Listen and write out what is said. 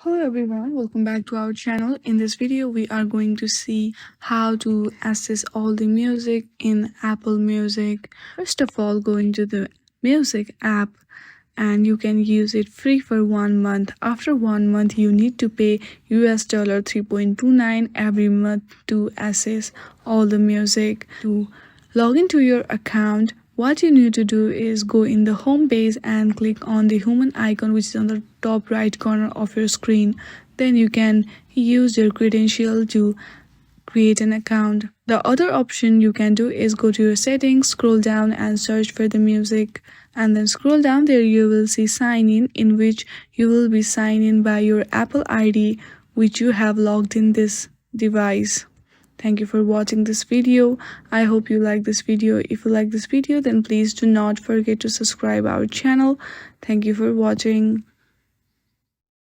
Hello everyone, welcome back to our channel. In this video we are going to see how to access all the music in Apple Music. First of all, go into the music app and you can use it free for 1 month. After 1 month you need to pay US dollar 3.29 every month to access all the music. To log into your account, what you need to do is go in the home page and click on the human icon which is on the top right corner of your screen. Then you can use your credential to create an account. The other option you can do is go to your settings, scroll down and search for the music, and then scroll down. There you will see sign in which you will be sign in by your Apple ID which you have logged in this device. Thank you for watching this video. I hope you like this video. If you like this video, then please do not forget to subscribe our channel. Thank you for watching.